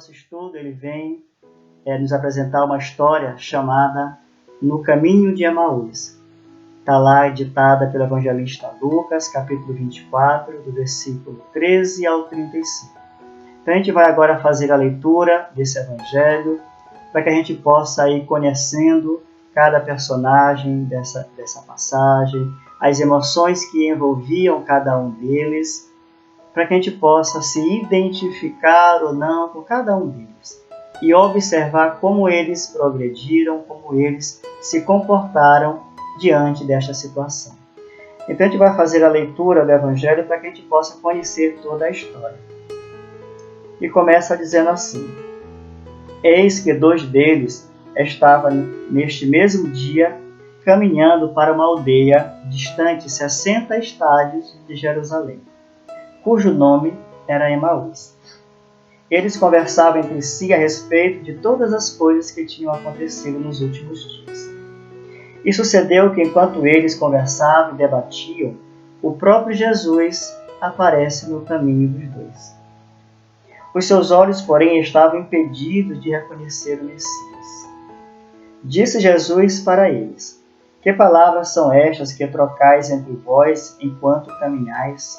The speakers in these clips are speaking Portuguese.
nosso estudo ele vem nos apresentar uma história chamada No Caminho de Emaús. Está lá editada pelo evangelista Lucas, capítulo 24, do versículo 13 ao 35. Então a gente vai agora fazer a leitura desse evangelho, para que a gente possa ir conhecendo cada personagem dessa passagem, as emoções que envolviam cada um deles, para que a gente possa se identificar ou não com cada um deles e observar como eles progrediram, como eles se comportaram diante desta situação. Então a gente vai fazer a leitura do Evangelho para que a gente possa conhecer toda a história. E começa dizendo assim: Eis que 2 deles estavam neste mesmo dia caminhando para uma aldeia distante 60 estádios de Jerusalém, cujo nome era Emaús. Eles conversavam entre si a respeito de todas as coisas que tinham acontecido nos últimos dias. E sucedeu que, enquanto eles conversavam e debatiam, o próprio Jesus aparece no caminho dos dois. Os seus olhos, porém, estavam impedidos de reconhecer o Messias. Disse Jesus para eles: Que palavras são estas que trocais entre vós enquanto caminhais?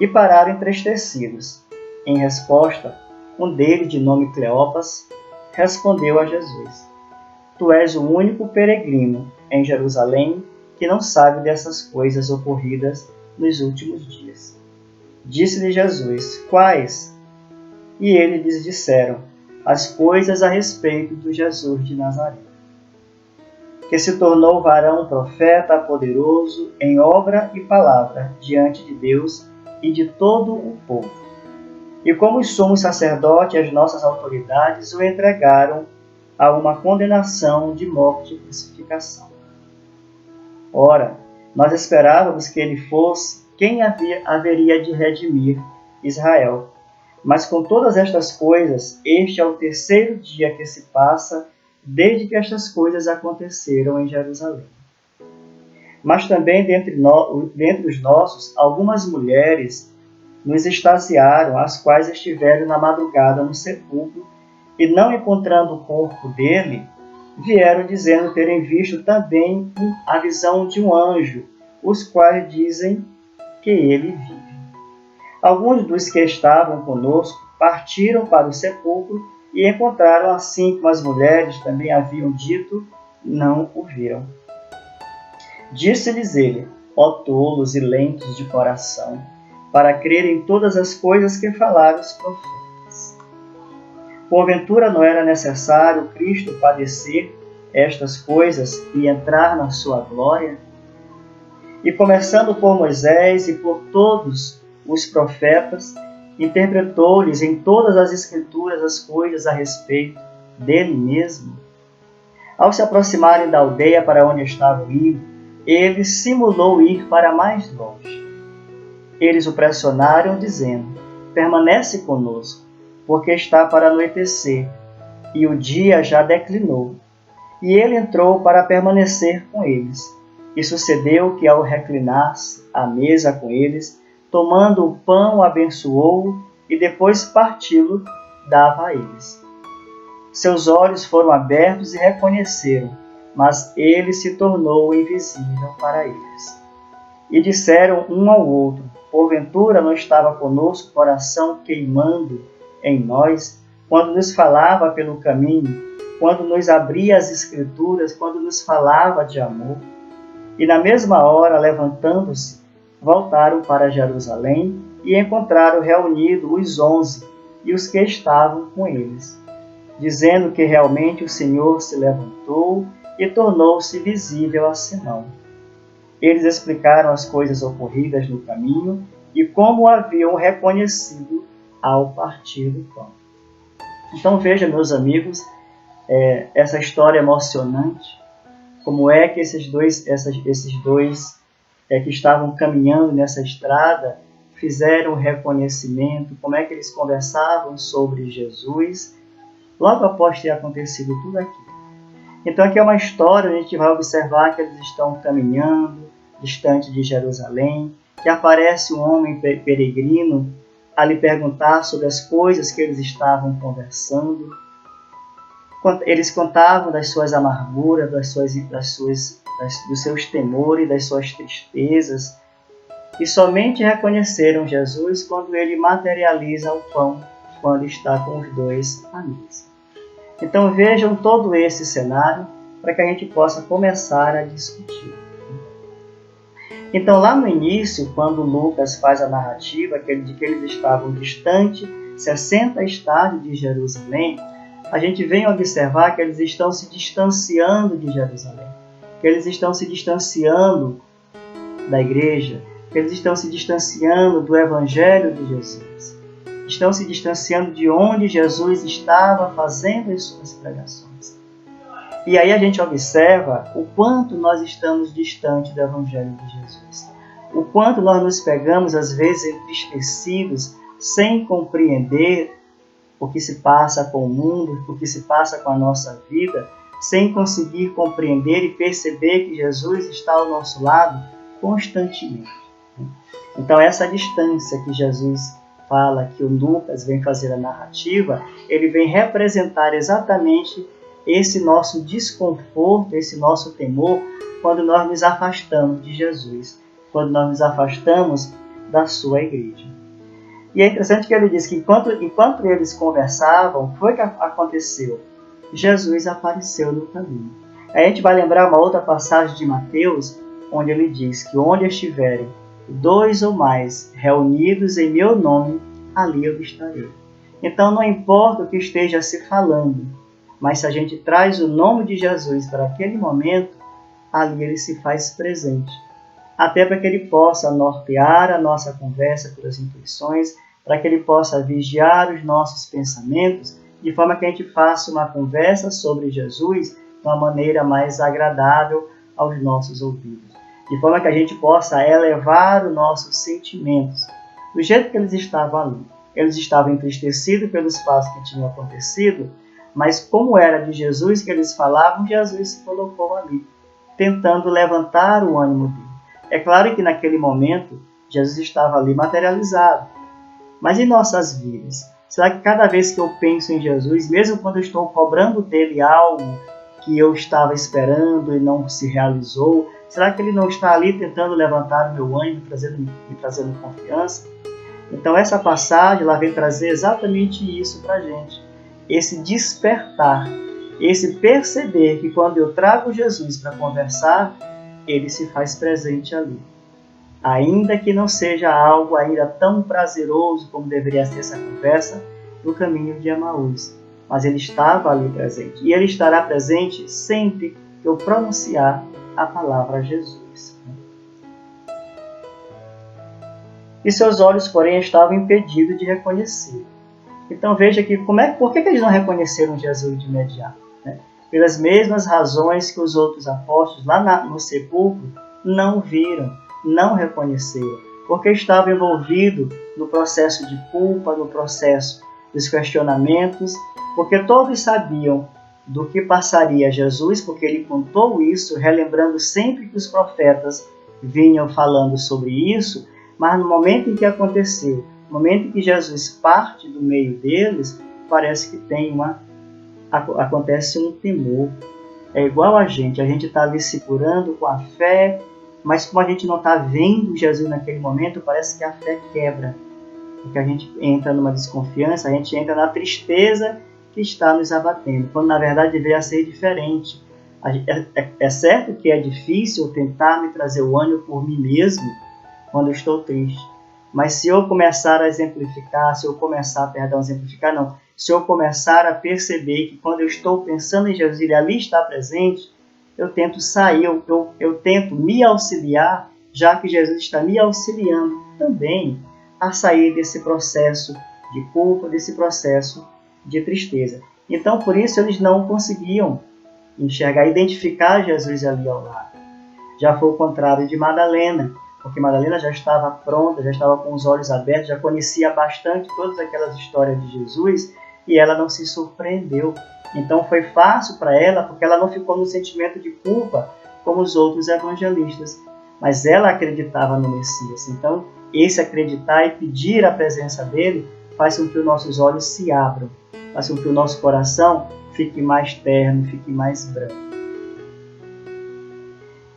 E pararam entristecidos. Em resposta, um deles, de nome Cleopas, respondeu a Jesus: Tu és o único peregrino em Jerusalém que não sabe dessas coisas ocorridas nos últimos dias. Disse-lhe Jesus: Quais? E eles lhes disseram: As coisas a respeito do Jesus de Nazaré, que se tornou varão profeta poderoso em obra e palavra diante de Deus e de todo o povo. E como os sumos sacerdotes e as nossas autoridades o entregaram a uma condenação de morte e crucificação. Ora, nós esperávamos que ele fosse quem haveria de redimir Israel. Mas com todas estas coisas, este é o 3º dia que se passa desde que estas coisas aconteceram em Jerusalém. Mas também dentre os nossos, algumas mulheres nos extasiaram, as quais estiveram na madrugada no sepulcro, e não encontrando o corpo dele, vieram dizendo terem visto também a visão de um anjo, os quais dizem que ele vive. Alguns dos que estavam conosco partiram para o sepulcro e encontraram assim como as mulheres também haviam dito, não o viram. Disse-lhes ele: Ó tolos e lentos de coração, para crerem em todas as coisas que falaram os profetas. Porventura não era necessário Cristo padecer estas coisas e entrar na sua glória? E começando por Moisés e por todos os profetas, interpretou-lhes em todas as Escrituras as coisas a respeito dele mesmo. Ao se aproximarem da aldeia para onde estavam indo, ele simulou ir para mais longe. Eles o pressionaram, dizendo: Permanece conosco, porque está para anoitecer, e o dia já declinou. E ele entrou para permanecer com eles. E sucedeu que, ao reclinar-se à mesa com eles, tomando o pão, abençoou-o, e depois parti-lo, dava a eles. Seus olhos foram abertos e reconheceram, mas ele se tornou invisível para eles. E disseram um ao outro: Porventura não estava conosco o coração queimando em nós, quando nos falava pelo caminho, quando nos abria as Escrituras, quando nos falava de amor? E na mesma hora, levantando-se, voltaram para Jerusalém e encontraram reunidos os 11 e os que estavam com eles, dizendo que realmente o Senhor se levantou e tornou-se visível a Simão. Eles explicaram as coisas ocorridas no caminho e como o haviam reconhecido ao partir do pão. Então veja, meus amigos, essa história emocionante, como é que esses dois que estavam caminhando nessa estrada fizeram um reconhecimento, como é que eles conversavam sobre Jesus, logo após ter acontecido tudo aquilo. Então aqui é uma história, a gente vai observar que eles estão caminhando distante de Jerusalém, que aparece um homem peregrino a lhe perguntar sobre as coisas que eles estavam conversando. Eles contavam das suas amarguras, dos seus temores, das suas tristezas, e somente reconheceram Jesus quando ele materializa o pão, quando está com os dois à mesa. Então vejam todo esse cenário para que a gente possa começar a discutir. Então lá no início, quando Lucas faz a narrativa de que eles estavam distante 60 estádios de Jerusalém, a gente vem observar que eles estão se distanciando de Jerusalém, que eles estão se distanciando da igreja, que eles estão se distanciando do Evangelho de Jesus, estão se distanciando de onde Jesus estava fazendo as suas pregações. E aí a gente observa o quanto nós estamos distantes do Evangelho de Jesus, o quanto nós nos pegamos às vezes entristecidos, sem compreender o que se passa com o mundo, o que se passa com a nossa vida, sem conseguir compreender e perceber que Jesus está ao nosso lado constantemente. Então essa distância que Jesus fala, que o Lucas vem fazer a narrativa, ele vem representar exatamente esse nosso desconforto, esse nosso temor, quando nós nos afastamos de Jesus, quando nós nos afastamos da sua igreja. E é interessante que ele diz que enquanto eles conversavam, o que foi que aconteceu? Jesus apareceu no caminho. Aí a gente vai lembrar uma outra passagem de Mateus, onde ele diz que onde estiverem 2 ou mais reunidos em meu nome, ali eu estarei. Então não importa o que esteja se falando, mas se a gente traz o nome de Jesus para aquele momento, ali ele se faz presente. Até para que ele possa nortear a nossa conversa pelas intuições, para que ele possa vigiar os nossos pensamentos, de forma que a gente faça uma conversa sobre Jesus de uma maneira mais agradável aos nossos ouvidos. De forma que a gente possa elevar os nossos sentimentos. Do jeito que eles estavam ali. Eles estavam entristecidos pelos fatos que tinham acontecido, mas como era de Jesus que eles falavam, Jesus se colocou ali, tentando levantar o ânimo dele. É claro que naquele momento, Jesus estava ali materializado. Mas em nossas vidas, será que cada vez que eu penso em Jesus, mesmo quando eu estou cobrando dele algo que eu estava esperando e não se realizou, será que ele não está ali tentando levantar o meu ânimo, me trazendo confiança? Então essa passagem ela vem trazer exatamente isso para a gente. Esse despertar, esse perceber que quando eu trago Jesus para conversar, ele se faz presente ali. Ainda que não seja algo ainda tão prazeroso como deveria ser essa conversa no caminho de Emaús. Mas ele estava ali presente. E ele estará presente sempre que eu pronunciar a palavra Jesus. E seus olhos, porém, estavam impedidos de reconhecer. Então veja que por que eles não reconheceram Jesus de imediato? Pelas mesmas razões que os outros apóstolos lá no sepulcro não viram, não reconheceram, porque estavam envolvidos no processo de culpa, no processo dos questionamentos, porque todos sabiam do que passaria Jesus, porque ele contou isso, relembrando sempre que os profetas vinham falando sobre isso, mas no momento em que aconteceu, no momento em que Jesus parte do meio deles, parece que acontece um temor. É igual a gente está ali se curando com a fé, mas como a gente não está vendo Jesus naquele momento, parece que a fé quebra. Porque a gente entra numa desconfiança, a gente entra na tristeza que está nos abatendo, quando na verdade deveria ser diferente. É certo que é difícil tentar me trazer o ânimo por mim mesmo quando eu estou triste. Mas se eu começar a exemplificar, se eu começar a perceber que quando eu estou pensando em Jesus, ele ali está presente, eu tento sair, eu tento me auxiliar, já que Jesus está me auxiliando também a sair desse processo de culpa, desse processo de tristeza. Então, por isso, eles não conseguiam enxergar, identificar Jesus ali ao lado. Já foi o contrário de Madalena, porque Madalena já estava pronta, já estava com os olhos abertos, já conhecia bastante todas aquelas histórias de Jesus e ela não se surpreendeu. Então foi fácil para ela, porque ela não ficou no sentimento de culpa como os outros evangelistas, mas ela acreditava no Messias. Então esse acreditar e pedir a presença dele faz com que os nossos olhos se abram, faz com que o nosso coração fique mais terno, fique mais branco.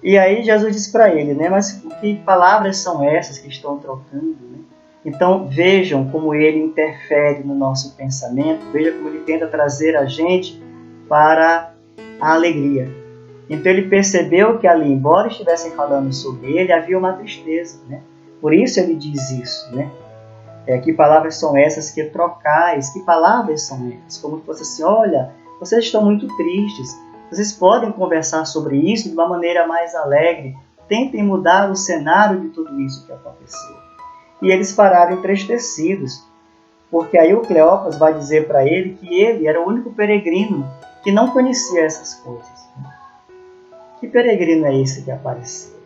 E aí Jesus diz para ele, né, mas que palavras são essas que estão trocando? Né? Então vejam como ele interfere no nosso pensamento, veja como ele tenta trazer a gente para a alegria. Então ele percebeu que ali, embora estivessem falando sobre ele, havia uma tristeza, né? Por isso ele diz isso, né? Que palavras são essas que trocais? Que palavras são essas? Como se fosse assim, olha, vocês estão muito tristes, vocês podem conversar sobre isso de uma maneira mais alegre, tentem mudar o cenário de tudo isso que aconteceu. E eles pararam entristecidos, porque aí o Cleopas vai dizer para ele que ele era o único peregrino que não conhecia essas coisas. Que peregrino é esse que apareceu?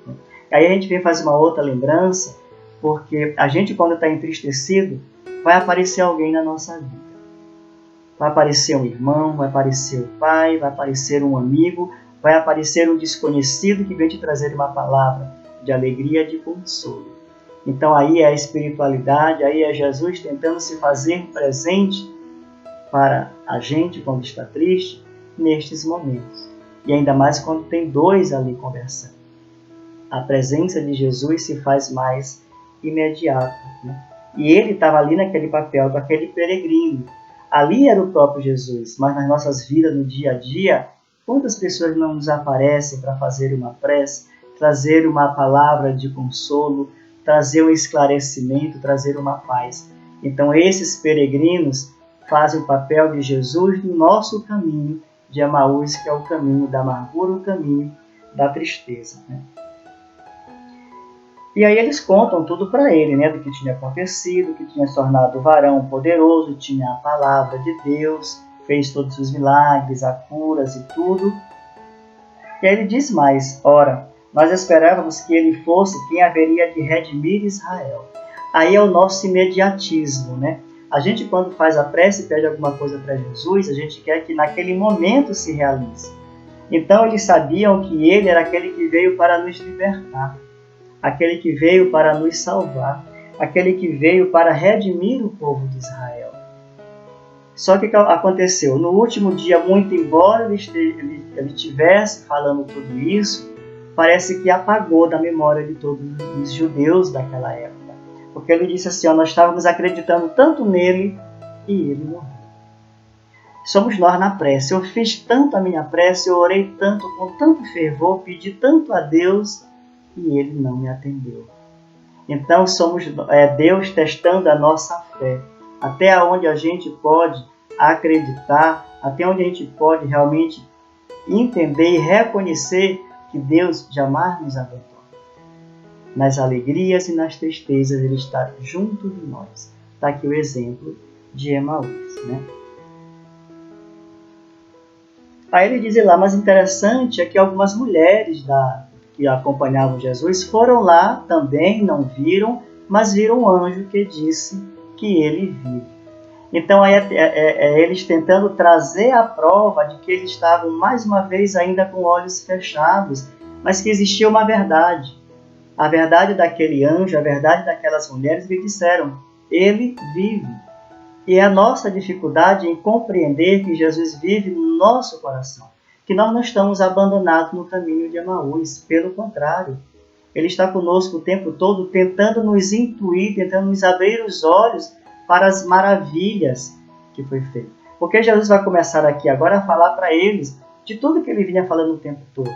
Aí a gente vem fazer uma outra lembrança, porque a gente, quando está entristecido, vai aparecer alguém na nossa vida. Vai aparecer um irmão, vai aparecer o pai, vai aparecer um amigo, vai aparecer um desconhecido que vem te trazer uma palavra de alegria, de consolo. Então aí é a espiritualidade, aí é Jesus tentando se fazer presente para a gente quando está triste, nestes momentos. E ainda mais quando tem dois ali conversando. A presença de Jesus se faz mais imediata. Né? E ele estava ali naquele papel, com aquele peregrino. Ali era o próprio Jesus, mas nas nossas vidas, no dia a dia, quantas pessoas não nos aparecem para fazer uma prece, trazer uma palavra de consolo, trazer um esclarecimento, trazer uma paz. Então esses peregrinos fazem o papel de Jesus no nosso caminho de Emaús, que é o caminho da amargura, o caminho da tristeza. Né? E aí eles contam tudo para ele, né, do que tinha acontecido, que tinha se tornado o varão poderoso, tinha a palavra de Deus, fez todos os milagres, a curas e tudo. E aí ele diz mais, ora, nós esperávamos que ele fosse quem haveria de redimir Israel. Aí é o nosso imediatismo, né? A gente, quando faz a prece e pede alguma coisa para Jesus, a gente quer que naquele momento se realize. Então eles sabiam que ele era aquele que veio para nos libertar, aquele que veio para nos salvar, aquele que veio para redimir o povo de Israel. Só que aconteceu? No último dia, muito embora ele estivesse falando tudo isso, parece que apagou da memória de todos os judeus daquela época. Porque ele disse assim, nós estávamos acreditando tanto nele e ele morreu. Somos nós na prece. Eu fiz tanto a minha prece, eu orei tanto, com tanto fervor, pedi tanto a Deus e ele não me atendeu. Então somos Deus testando a nossa fé. Até onde a gente pode acreditar, até onde a gente pode realmente entender e reconhecer que Deus jamais nos abandona. Nas alegrias e nas tristezas, Ele está junto de nós. Está aqui o exemplo de Emaús. Né? Aí ele diz lá, mas interessante é que algumas mulheres que acompanhavam Jesus foram lá também, não viram, mas viram um anjo que disse que ele vive. Então aí eles tentando trazer a prova de que eles estavam mais uma vez ainda com olhos fechados, mas que existia uma verdade. A verdade daquele anjo, a verdade daquelas mulheres que disseram, ele vive. E é a nossa dificuldade em compreender que Jesus vive no nosso coração, que nós não estamos abandonados no caminho de Emaús, pelo contrário. Ele está conosco o tempo todo, tentando nos intuir, tentando nos abrir os olhos para as maravilhas que foi feito. Porque Jesus vai começar aqui agora a falar para eles de tudo que ele vinha falando o tempo todo,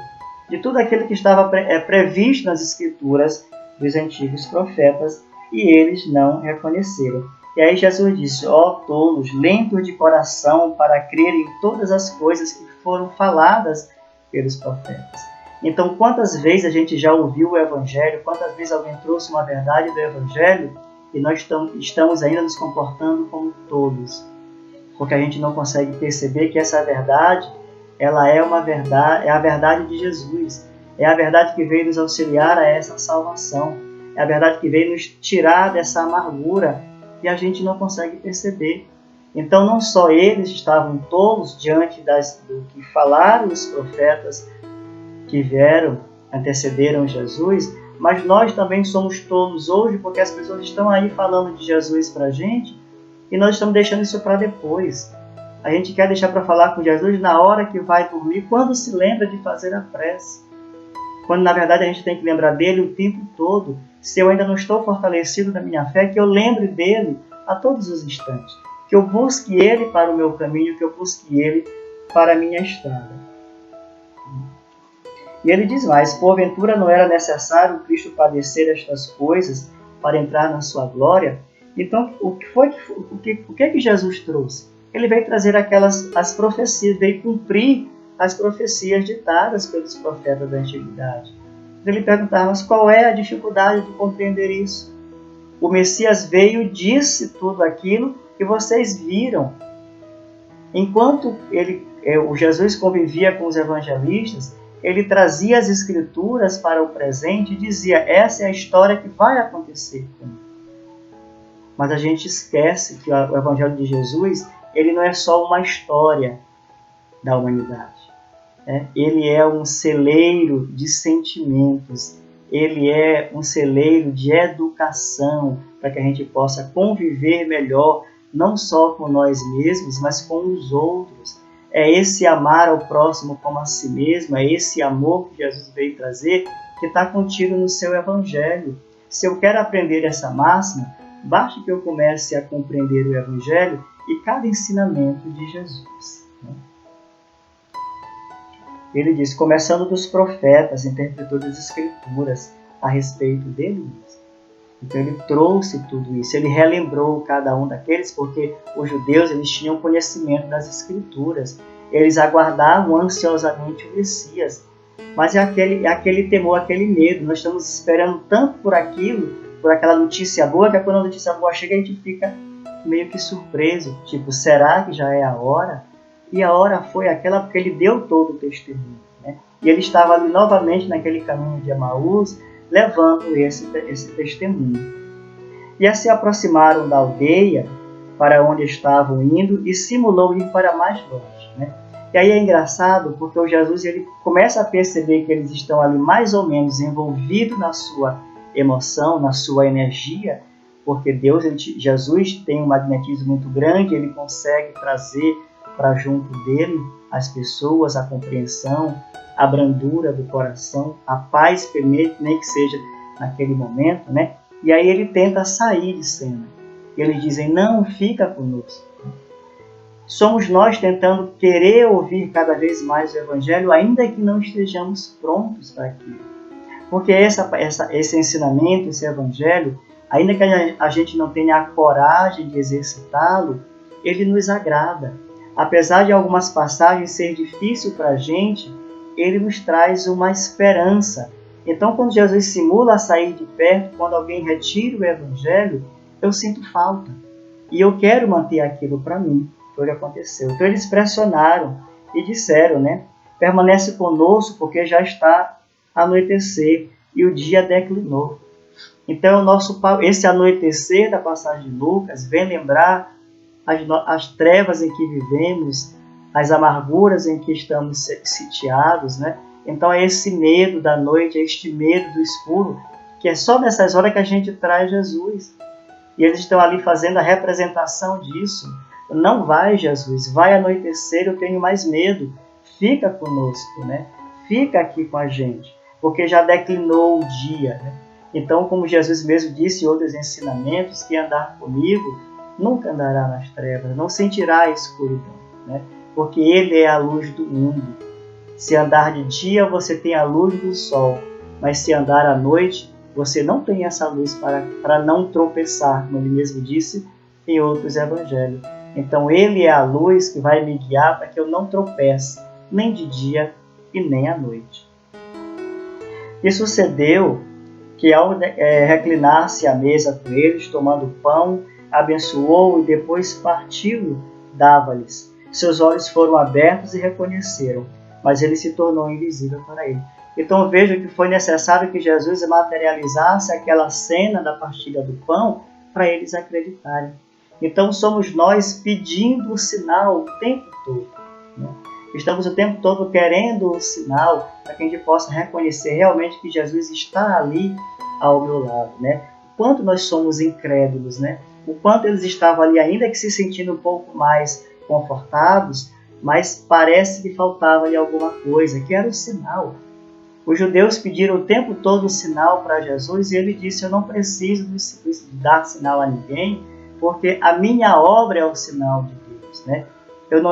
de tudo aquilo que estava previsto nas Escrituras dos antigos profetas, e eles não reconheceram. E aí Jesus disse, tolos, lentos de coração para crer em todas as coisas que foram faladas pelos profetas. Então, quantas vezes a gente já ouviu o Evangelho, quantas vezes alguém trouxe uma verdade do Evangelho e nós estamos ainda nos comportando como tolos, porque a gente não consegue perceber que essa verdade, ela é uma verdade, é a verdade de Jesus, é a verdade que veio nos auxiliar a essa salvação, é a verdade que veio nos tirar dessa amargura e a gente não consegue perceber. Então não só eles estavam tolos diante do que falaram os profetas que vieram, antecederam Jesus, mas nós também somos tolos hoje, porque as pessoas estão aí falando de Jesus para a gente e nós estamos deixando isso para depois. A gente quer deixar para falar com Jesus na hora que vai dormir, quando se lembra de fazer a prece. Quando na verdade a gente tem que lembrar dele o tempo todo. Se eu ainda não estou fortalecido na minha fé, que eu lembre dele a todos os instantes. Que eu busque ele para o meu caminho, que eu busque ele para a minha estrada. E ele diz mais: porventura não era necessário Cristo padecer estas coisas para entrar na sua glória? Então, o que é que Jesus trouxe? Ele veio trazer as profecias, veio cumprir as profecias ditadas pelos profetas da antiguidade. Ele perguntava: mas qual é a dificuldade de compreender isso? O Messias veio e disse tudo aquilo que vocês viram. Enquanto o Jesus convivia com os evangelistas, ele trazia as escrituras para o presente e dizia: essa é a história que vai acontecer comigo. Mas a gente esquece que o Evangelho de Jesus, ele não é só uma história da humanidade. Ele é um celeiro de sentimentos, ele é um celeiro de educação para que a gente possa conviver melhor, não só com nós mesmos, mas com os outros. É esse amar ao próximo como a si mesmo, é esse amor que Jesus veio trazer, que está contido no seu Evangelho. Se eu quero aprender essa máxima, basta que eu comece a compreender o Evangelho e cada ensinamento de Jesus. Ele diz, começando dos profetas, interpretou das Escrituras a respeito dele mesmo. Então ele trouxe tudo isso, ele relembrou cada um daqueles, porque os judeus eles tinham conhecimento das Escrituras, eles aguardavam ansiosamente o Messias, mas é aquele temor, aquele medo, nós estamos esperando tanto por aquilo, por aquela notícia boa, que quando a notícia boa chega a gente fica meio que surpreso, tipo, será que já é a hora? E a hora foi aquela porque ele deu todo o testemunho, né? E ele estava ali novamente naquele caminho de Emaús, levando esse testemunho. E se aproximaram da aldeia para onde estavam indo e simulou ir para mais longe, né? E aí é engraçado porque o Jesus ele começa a perceber que eles estão ali mais ou menos envolvidos na sua emoção, na sua energia, porque Jesus tem um magnetismo muito grande, ele consegue trazer para junto dele as pessoas, a compreensão, a brandura do coração, a paz, nem que seja naquele momento, né? E aí ele tenta sair de cena. Eles dizem, não, fica conosco. Somos nós tentando querer ouvir cada vez mais o Evangelho, ainda que não estejamos prontos para aquilo. Porque esse ensinamento, esse Evangelho, ainda que a gente não tenha a coragem de exercitá-lo, ele nos agrada. Apesar de algumas passagens ser difícil para a gente, ele nos traz uma esperança. Então, quando Jesus simula a sair de perto, quando alguém retira o Evangelho, eu sinto falta. E eu quero manter aquilo para mim. Foi o que aconteceu. Então, eles pressionaram e disseram, né? Permanece conosco porque já está anoitecer e o dia declinou. Então, esse anoitecer da passagem de Lucas vem lembrar as trevas em que vivemos, as amarguras em que estamos sitiados, né? Então é esse medo da noite, é este medo do escuro, que é só nessas horas que a gente traz Jesus. E eles estão ali fazendo a representação disso. Não vai, Jesus, vai anoitecer, eu tenho mais medo. Fica conosco, né? Fica aqui com a gente, porque já declinou o dia, né? Então, como Jesus mesmo disse em outros ensinamentos, que andar comigo nunca andará nas trevas, não sentirá a escuridão, né? Porque Ele é a luz do mundo. Se andar de dia, você tem a luz do sol, mas se andar à noite, você não tem essa luz para não tropeçar, como Ele mesmo disse em outros evangelhos. Então, Ele é a luz que vai me guiar para que eu não tropece, nem de dia e nem à noite. E sucedeu que ao reclinar-se à mesa com eles, tomando pão, abençoou e depois partiu, dava-lhes. Seus olhos foram abertos e reconheceram, mas ele se tornou invisível para ele. Então veja que foi necessário que Jesus materializasse aquela cena da partilha do pão para eles acreditarem. Então somos nós pedindo o sinal o tempo todo, né? Estamos o tempo todo querendo um sinal para que a gente possa reconhecer realmente que Jesus está ali ao meu lado, né? O quanto nós somos incrédulos, né? O quanto eles estavam ali, ainda que se sentindo um pouco mais confortados, mas parece que faltava ali alguma coisa, que era o sinal. Os judeus pediram o tempo todo um sinal para Jesus e ele disse: eu não preciso dar sinal a ninguém, porque a minha obra é o sinal de Deus, né? Eu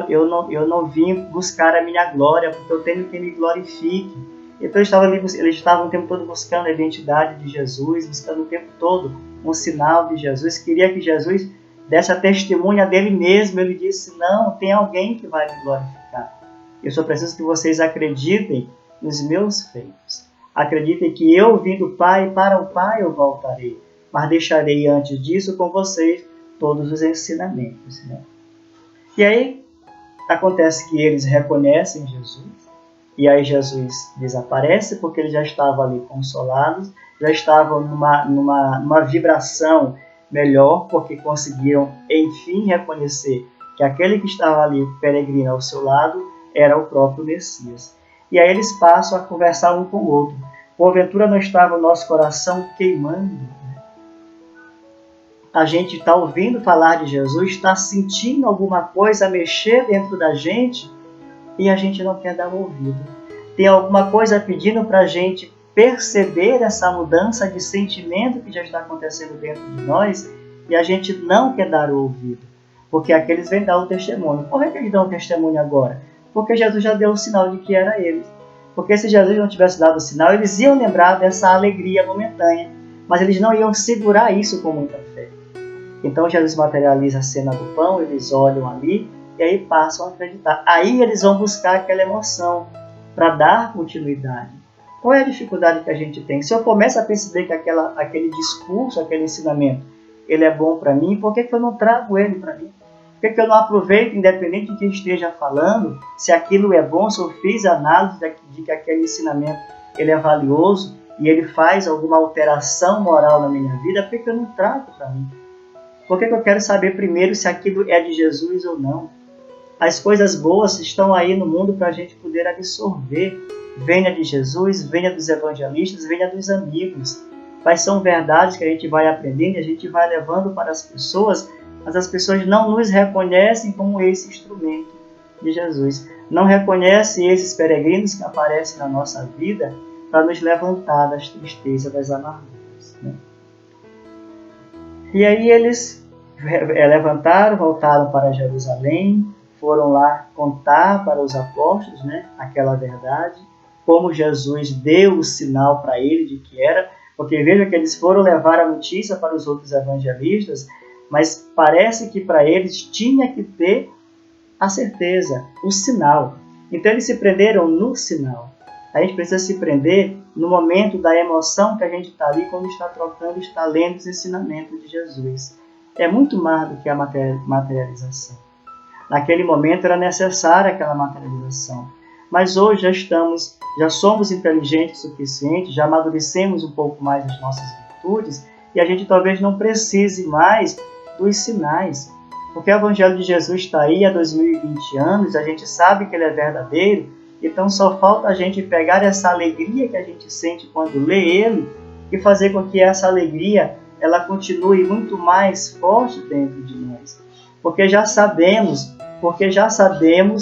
não vim buscar a minha glória, porque eu tenho que me glorifique. Então eles estavam o tempo todo buscando a identidade de Jesus, buscando o tempo todo um sinal de Jesus. Queria que Jesus desse a testemunha dele mesmo. Ele disse: não, tem alguém que vai me glorificar. Eu só preciso que vocês acreditem nos meus feitos. Acreditem que eu vim do Pai, para o Pai eu voltarei, mas deixarei antes disso com vocês todos os ensinamentos, né? E aí acontece que eles reconhecem Jesus, e aí Jesus desaparece, porque eles já estavam ali consolados, já estavam numa vibração melhor, porque conseguiram, enfim, reconhecer que aquele que estava ali peregrino ao seu lado era o próprio Messias. E aí eles passam a conversar um com o outro. Porventura não estava o nosso coração queimando? A gente está ouvindo falar de Jesus, está sentindo alguma coisa mexer dentro da gente e a gente não quer dar ouvido. Tem alguma coisa pedindo para a gente perceber essa mudança de sentimento que já está acontecendo dentro de nós e a gente não quer dar o ouvido. Porque aqueles vêm dar o testemunho. Por que eles dão o testemunho agora? Porque Jesus já deu o sinal de que era eles. Porque se Jesus não tivesse dado o sinal, eles iam lembrar dessa alegria momentânea, mas eles não iam segurar isso com muita fé. Então Jesus materializa a cena do pão, eles olham ali e aí passam a acreditar. Aí eles vão buscar aquela emoção para dar continuidade. Qual é a dificuldade que a gente tem? Se eu começo a perceber que aquele discurso, aquele ensinamento, ele é bom para mim, por que eu não trago ele para mim? Por que eu não aproveito, independente de quem esteja falando, se aquilo é bom, se eu fiz análise de que aquele ensinamento ele é valioso e ele faz alguma alteração moral na minha vida, por que eu não trago para mim? Por que eu quero saber primeiro se aquilo é de Jesus ou não? As coisas boas estão aí no mundo para a gente poder absorver. Venha de Jesus, venha dos evangelistas, venha dos amigos. Mas são verdades que a gente vai aprendendo e a gente vai levando para as pessoas, mas as pessoas não nos reconhecem como esse instrumento de Jesus. Não reconhecem esses peregrinos que aparecem na nossa vida para nos levantar das tristezas, das amarguras, né? E aí eles levantaram, voltaram para Jerusalém, foram lá contar para os apóstolos, né, aquela verdade, como Jesus deu o sinal para ele de que era, porque veja que eles foram levar a notícia para os outros evangelistas, mas parece que para eles tinha que ter a certeza, o sinal. Então eles se prenderam no sinal. A gente precisa se prender no momento da emoção que a gente está ali quando está trocando, está lendo os ensinamentos de Jesus. É muito mais do que a materialização. Naquele momento era necessária aquela materialização. Mas hoje já somos inteligentes o suficiente, já amadurecemos um pouco mais as nossas virtudes e a gente talvez não precise mais dos sinais. Porque o Evangelho de Jesus está aí há 2020 anos, a gente sabe que ele é verdadeiro, então só falta a gente pegar essa alegria que a gente sente quando lê ele e fazer com que essa alegria ela continue muito mais forte dentro de nós. Porque já sabemos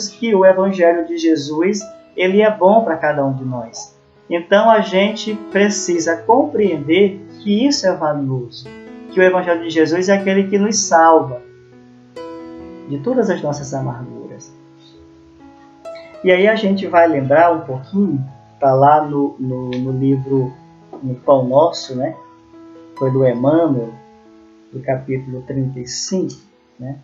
que o Evangelho de Jesus ele é bom para cada um de nós. Então a gente precisa compreender que isso é valioso, que o Evangelho de Jesus é aquele que nos salva de todas as nossas amarguras. E aí a gente vai lembrar um pouquinho, está lá no livro No Pão Nosso, né? Foi do Emmanuel, do capítulo 35, né?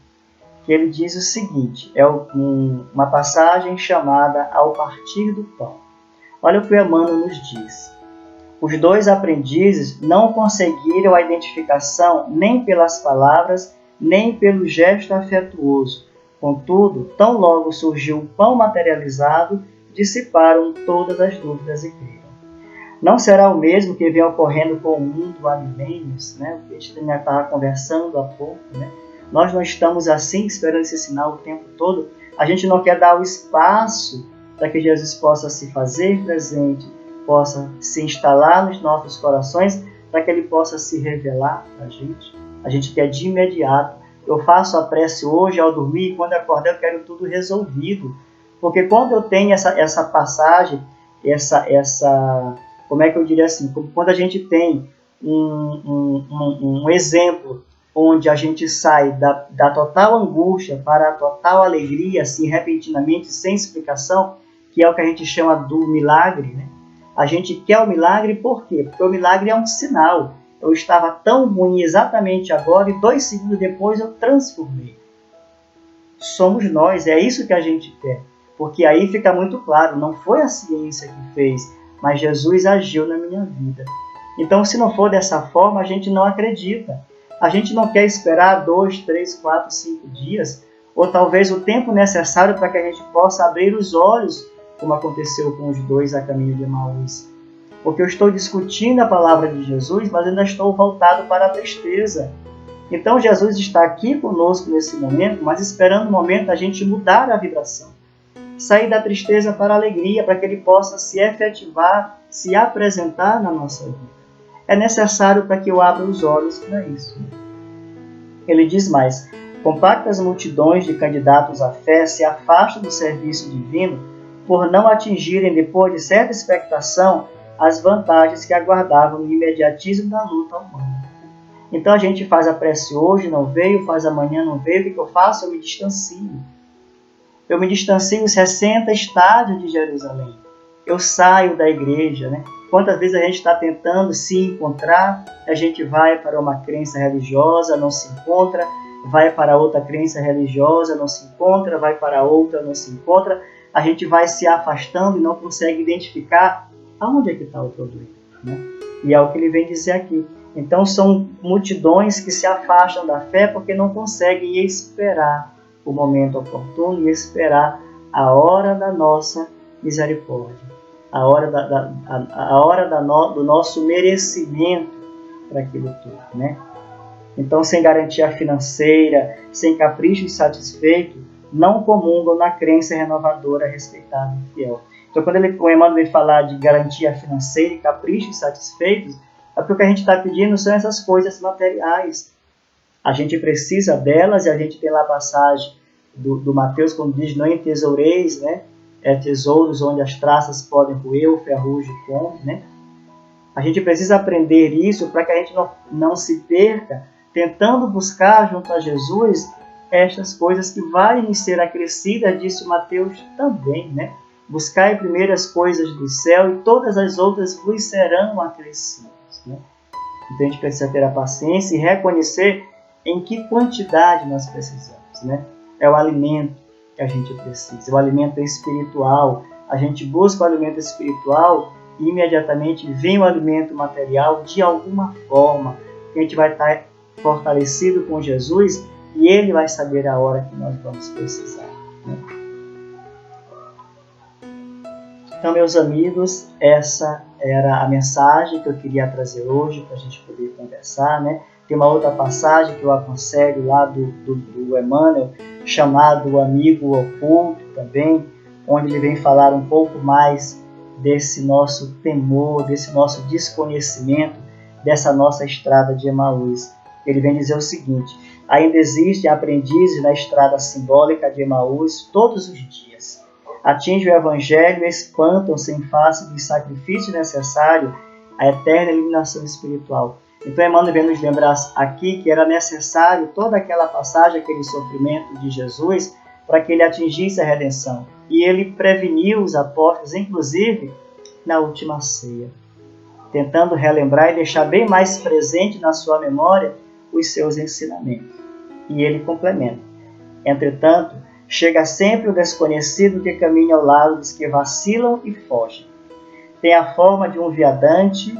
Que ele diz o seguinte, é uma passagem chamada Ao Partir do Pão. Olha o que o Emmanuel nos diz. Os dois aprendizes não conseguiram a identificação nem pelas palavras, nem pelo gesto afetuoso. Contudo, tão logo surgiu o pão materializado, dissiparam todas as dúvidas e creram. Não será o mesmo que vem ocorrendo com o mundo há milênios, né? O que a gente estava conversando há pouco, né? Nós não estamos assim esperando esse sinal o tempo todo, A gente não quer dar o espaço para que Jesus possa se fazer presente, possa se instalar nos nossos corações, para que Ele possa se revelar para a gente. A gente quer de imediato. Eu faço a prece hoje ao dormir e quando acordar eu quero tudo resolvido. Porque quando eu tenho essa passagem, como é que eu diria assim? Quando a gente tem um exemplo onde a gente sai da total angústia para a total alegria, assim, repentinamente, sem explicação, que é o que a gente chama do milagre, né? A gente quer o milagre por quê? Porque o milagre é um sinal. Eu estava tão ruim exatamente agora e 2 segundos depois eu transformei. Somos nós, é isso que a gente quer. Porque aí fica muito claro, não foi a ciência que fez, mas Jesus agiu na minha vida. Então, se não for dessa forma, a gente não acredita. A gente não quer esperar 2, 3, 4, 5 dias, ou talvez o tempo necessário para que a gente possa abrir os olhos, como aconteceu com os 2 a caminho de Emaús. Porque eu estou discutindo a palavra de Jesus, mas ainda estou voltado para a tristeza. Então Jesus está aqui conosco nesse momento, mas esperando o momento da gente mudar a vibração. Sair da tristeza para a alegria, para que Ele possa se efetivar, se apresentar na nossa vida. É necessário para que eu abra os olhos para isso. Ele diz mais: compactas multidões de candidatos à fé se afastam do serviço divino por não atingirem, depois de certa expectação, as vantagens que aguardavam no imediatismo da luta humana. Então a gente faz a prece hoje, não veio, faz amanhã, não veio, o que eu faço? Eu me distancio. Eu me distancio os 60 estádios de Jerusalém. Eu saio da igreja, né? Quantas vezes a gente está tentando se encontrar, a gente vai para uma crença religiosa, não se encontra, vai para outra crença religiosa, não se encontra, vai para outra, não se encontra. A gente vai se afastando e não consegue identificar aonde é que está o problema, né? E é o que ele vem dizer aqui. Então são multidões que se afastam da fé porque não conseguem esperar o momento oportuno e esperar a hora da nossa misericórdia, a hora do nosso merecimento para aquilo tudo, né? Então, sem garantia financeira, sem capricho insatisfeito, não comungam na crença renovadora, respeitável e fiel. Então, quando o Emmanuel vem falar de garantia financeira e capricho insatisfeitos, é porque o que a gente está pedindo são essas coisas materiais. A gente precisa delas e a gente tem lá a passagem do Mateus, quando diz: não entesoureis, né? Tesouros onde as traças podem roer, o ferrugem come, né? A gente precisa aprender isso para que a gente não se perca tentando buscar junto a Jesus estas coisas que valem ser acrescidas, disse Mateus também, né? Buscai primeiro as coisas do céu e todas as outras vos serão acrescidas, né? Então a gente precisa ter a paciência e reconhecer em que quantidade nós precisamos, né? É o alimento que a gente precisa, o alimento espiritual. A gente busca o alimento espiritual e imediatamente vem o alimento material de alguma forma. A gente vai estar fortalecido com Jesus e Ele vai saber a hora que nós vamos precisar, né? Então, meus amigos, essa era a mensagem que eu queria trazer hoje para a gente poder conversar, né? Tem uma outra passagem que eu aconselho lá do Emmanuel, chamado O Amigo Oculto também, onde ele vem falar um pouco mais desse nosso temor, desse nosso desconhecimento, dessa nossa estrada de Emaús. Ele vem dizer o seguinte: ainda existem aprendizes na estrada simbólica de Emaús todos os dias. Atingem o Evangelho e espantam-se em face do sacrifício necessário à eterna iluminação espiritual. Então Emmanuel vem nos lembrar aqui que era necessário toda aquela passagem, aquele sofrimento de Jesus, para que ele atingisse a redenção. E ele preveniu os apóstolos, inclusive na última ceia, tentando relembrar e deixar bem mais presente na sua memória os seus ensinamentos. E ele complementa: entretanto, chega sempre o desconhecido que caminha ao lado dos que vacilam e fogem. Tem a forma de um viandante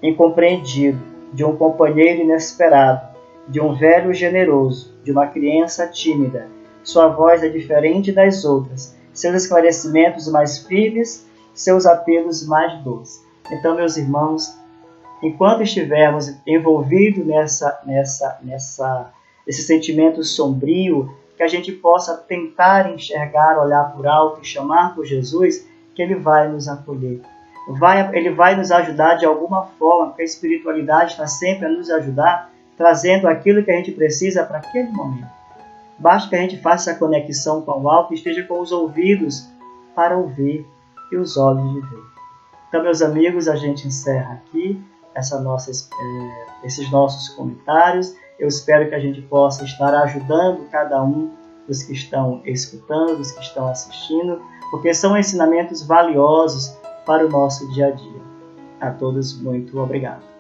incompreendido, de um companheiro inesperado, de um velho generoso, de uma criança tímida. Sua voz é diferente das outras, seus esclarecimentos mais firmes, seus apelos mais doces. Então, meus irmãos, enquanto estivermos envolvidos nesse sentimento sombrio, que a gente possa tentar enxergar, olhar por alto e chamar por Jesus, que Ele vai nos acolher. Ele vai nos ajudar de alguma forma, porque a espiritualidade está sempre a nos ajudar, trazendo aquilo que a gente precisa para aquele momento. Basta que a gente faça essa conexão com o alto e esteja com os ouvidos para ouvir e os olhos de ver. Então, meus amigos, a gente encerra aqui esses nossos comentários. Eu espero que a gente possa estar ajudando cada um dos que estão escutando, dos que estão assistindo, porque são ensinamentos valiosos para o nosso dia a dia. A todos, muito obrigado.